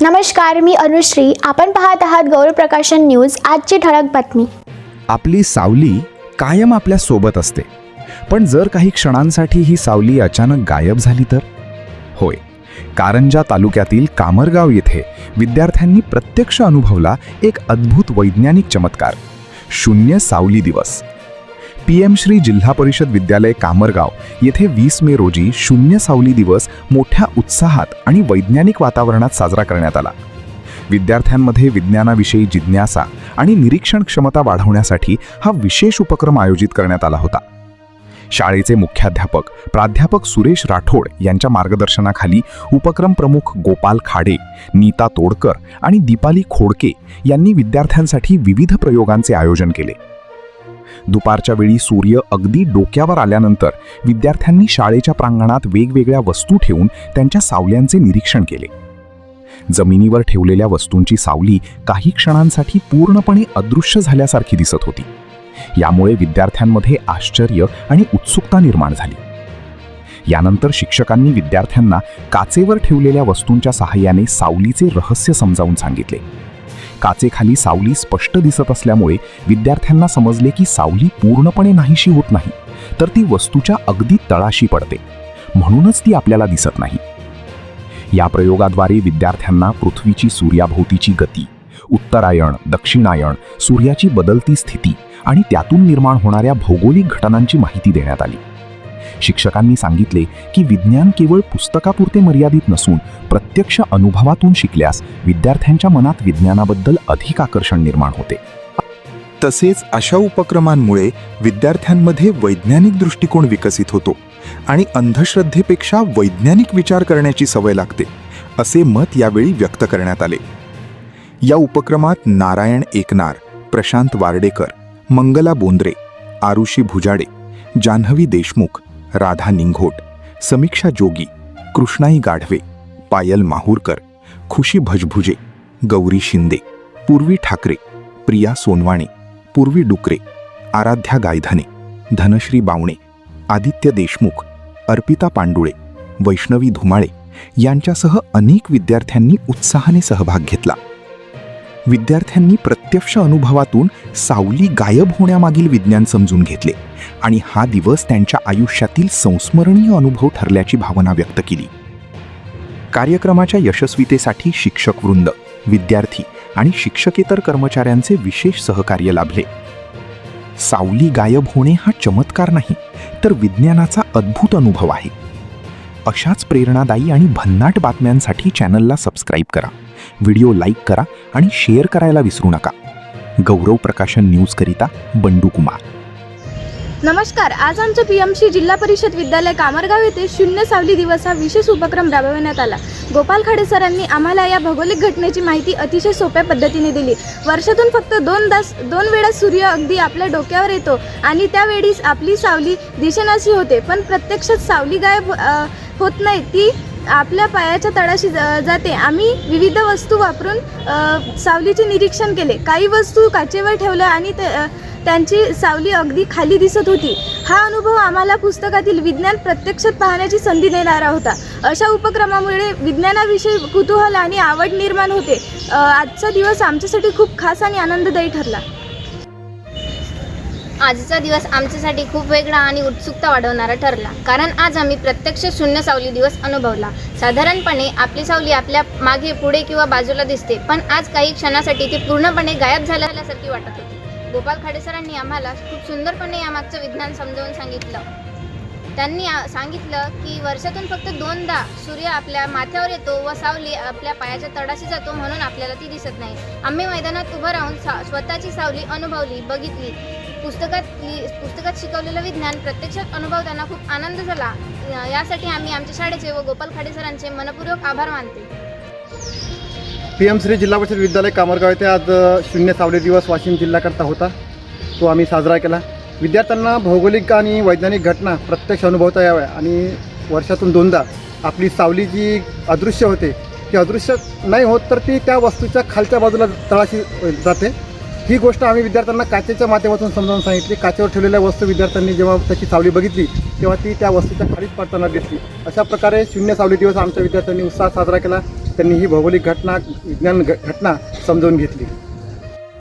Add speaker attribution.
Speaker 1: नमस्कार, मी अनुश्री. आपण पाहत आहात गौरव प्रकाशन न्यूज. आजची ठळक बातमी.
Speaker 2: आपली सावली कायम आपल्या सोबत असते, पण जर काही क्षणांसाठी ही सावली अचानक गायब झाली तर? होय, कारंजा तालुक्यातील कामरगाव येथे विद्यार्थ्यांनी प्रत्यक्ष अनुभवला एक अद्भुत वैज्ञानिक चमत्कार, शून्य सावली दिवस. PM श्री जिल्हा परिषद विद्यालय कामरगाव येथे 20 मे रोजी शून्य सावली दिवस मोठ्या उत्साहात आणि वैज्ञानिक वातावरणात साजरा करण्यात आला. विद्यार्थ्यांमध्ये विज्ञानाविषयी जिज्ञासा आणि निरीक्षण क्षमता वाढवण्यासाठी हा विशेष उपक्रम आयोजित करण्यात आला होता. शाळेचे मुख्याध्यापक प्राध्यापक सुरेश राठोड यांच्या मार्गदर्शनाखाली उपक्रम प्रमुख गोपाल खाडे, नीता तोडकर आणि दीपाली खोडके यांनी विद्यार्थ्यांसाठी विविध प्रयोगांचे आयोजन केले. दुपारच्या वेळी सूर्य अगदी डोक्यावर आल्यानंतर विद्यार्थ्यांनी शाळेच्या प्रांगणात वेगवेगळ्या वस्तू ठेवून त्यांच्या सावल्यांचे निरीक्षण केले. जमिनीवर ठेवलेल्या वस्तूंची सावली काही क्षणांसाठी पूर्णपणे अदृश्य झाल्यासारखी दिसत होती. यामुळे विद्यार्थ्यांमध्ये आश्चर्य आणि उत्सुकता निर्माण झाली. यानंतर शिक्षकांनी विद्यार्थ्यांना काचेवर ठेवलेल्या वस्तूंच्या सहाय्याने सावलीचे रहस्य समजावून सांगितले. काचेखाली सावली स्पष्ट दिसत असल्यामुळे विद्यार्थ्यांना समजले की सावली पूर्णपणे नाहीशी होत नाही, तर ती वस्तूच्या अगदी तळाशी पडते, म्हणूनच ती आपल्याला दिसत नाही. या प्रयोगाद्वारे विद्यार्थ्यांना पृथ्वीची सूर्याभोवतीची गती, उत्तरायण, दक्षिणायन, सूर्याची बदलती स्थिती आणि त्यातून निर्माण होणाऱ्या भौगोलिक घटनांची माहिती देण्यात आली. शिक्षकांनी सांगितले की विज्ञान केवळ पुस्तकापुरते मर्यादित नसून प्रत्यक्ष अनुभवातून शिकल्यास विद्यार्थ्यांच्या मनात विज्ञानाबद्दल अधिक आकर्षण निर्माण होते.
Speaker 3: तसेच अशा उपक्रमांमुळे विद्यार्थ्यांमध्ये वैज्ञानिक दृष्टिकोन विकसित होतो आणि अंधश्रद्धेपेक्षा वैज्ञानिक विचार करण्याची सवय लागते, असे मत यावेळी व्यक्त करण्यात आले. या उपक्रमात नारायण एकनार, प्रशांत वार्डेकर, मंगला बोंद्रे, आरुषी भुजाडे, जान्हवी देशमुख, राधा निंघोट, समीक्षा जोगी, कृष्णाई गाढवे, पायल माहूरकर, खुशी भजभुजे, गौरी शिंदे, पूर्वी ठाकरे, प्रिया सोनवाणे, पूर्वी डुकरे, आराध्या गायधने, धनश्री बावणे, आदित्य देशमुख, अर्पिता पांडुळे, वैष्णवी धुमाळे यांच्यासह अनेक विद्यार्थ्यांनी उत्साहाने सहभाग घेतला. विद्यार्थ्यांनी प्रत्यक्ष अनुभवातून सावली गायब होण्यामागील विज्ञान समजून घेतले आणि हा दिवस त्यांच्या आयुष्यातील संस्मरणीय अनुभव ठरल्याची भावना व्यक्त केली. कार्यक्रमाच्या यशस्वीतेसाठी शिक्षकवृंद, विद्यार्थी आणि शिक्षकेतर कर्मचाऱ्यांचे विशेष सहकार्य लाभले. सावली गायब होणे हा चमत्कार नाही, तर विज्ञानाचा अद्भुत अनुभव आहे. अशाच प्रेरणादायी आणि भन्नाट बातम्यांसाठी चॅनलला सबस्क्राईब करा, व्हिडिओ लाईक करा आणि शेअर करायला विसरू नका. गौरव प्रकाशन न्यूजकरिता बंडू कुमार.
Speaker 4: नमस्कार. आज आमच्या PMC जिल्हा परिषद विद्यालय कामरगाव येथे शून्य सावली दिवस हा विशेष उपक्रम राबविण्यात आला. गोपाल खाडे सरांनी आम्हाला या भौगोलिक घटनेची माहिती अतिशय सोप्या पद्धतीने दिली. वर्षातून फक्त दोन वेळा सूर्य अगदी आपल्या डोक्यावर येतो आणि त्यावेळीच आपली सावली दिसेनाशी होते, पण प्रत्यक्षात सावली गायब होत नाही, ती आपल्या पायाच्या तळाशी जाते. आम्ही विविध वस्तू वापरून सावलीचे निरीक्षण केले. काही वस्तू काचेवर ठेवल्या आणि त्यांची सावली अगदी खाली दिसत होती. हा अनुभव आम्हाला पुस्तकातील विज्ञान प्रत्यक्षात पाहण्याची संधी देणारा होता. अशा उपक्रमामुळे विज्ञानाविषयी कुतूहल आणि आवड निर्माण होते. आजचा दिवस आमच्यासाठी खूप खास आणि आनंददायी ठरला.
Speaker 5: आजचा दिवस आमच्यासाठी खूप वेगळा आणि उत्सुकता वाढवणारा ठरला, कारण आज आम्ही प्रत्यक्ष शून्य सावली दिवस अनुभवला. साधारणपणे आपली सावली आपल्या मागे, पुढे किंवा बाजूला दिसते, पण आज काही क्षणासाठी ती पूर्णपणे गायब झाल्यासारखी वाटत होती. गोपाल खाडे सरांनी आम्हाला खूप सुंदरपणे यामागचं विज्ञान समजावून सांगितलं. त्यांनी सांगितलं की वर्षातून फक्त 2दा सूर्य आपल्या माथ्यावर येतो व सावली आपल्या पायाच्या तळाशी जातो, म्हणून आपल्याला ती दिसत नाही. आम्ही मैदानात उभं राहून स्वतःची सावली अनुभवली, बघितली. पुस्तकात शिकवलेलं विज्ञान प्रत्यक्षात अनुभवताना खूप आनंद झाला. यासाठी आम्ही आमच्या शाळेचे व गोपाल खाडे सरांचे मनपूर्वक आभार मानते.
Speaker 6: PM श्री जिल्हा परिषद विद्यालय कामरगाव येथे आज शून्य सावली दिवस वाशिम जिल्ह्याकरता होता, तो आम्ही साजरा केला. विद्यार्थ्यांना भौगोलिक आणि वैज्ञानिक घटना प्रत्यक्ष अनुभवता याव्या आणि वर्षातून 2दा आपली सावली जी अदृश्य होते ती अदृश्य नाही होत, तर ती त्या वस्तूच्या खालच्या बाजूला तळाशी जाते. ही गोष्ट आम्ही विद्यार्थ्यांना काचेच्या माध्यमातून समजावून सांगितली. काचेवर ठेवलेल्या वस्तू विद्यार्थ्यांनी जेव्हा त्याची सावली बघितली तेव्हा ती त्या वस्तूच्या खालीच पडताना दिसली. अशा प्रकारे शून्य सावली दिवस आमच्या विद्यार्थ्यांनी उत्साहात साजरा केला. त्यांनी ही भौगोलिक घटना विज्ञान घटना समजावून घेतली.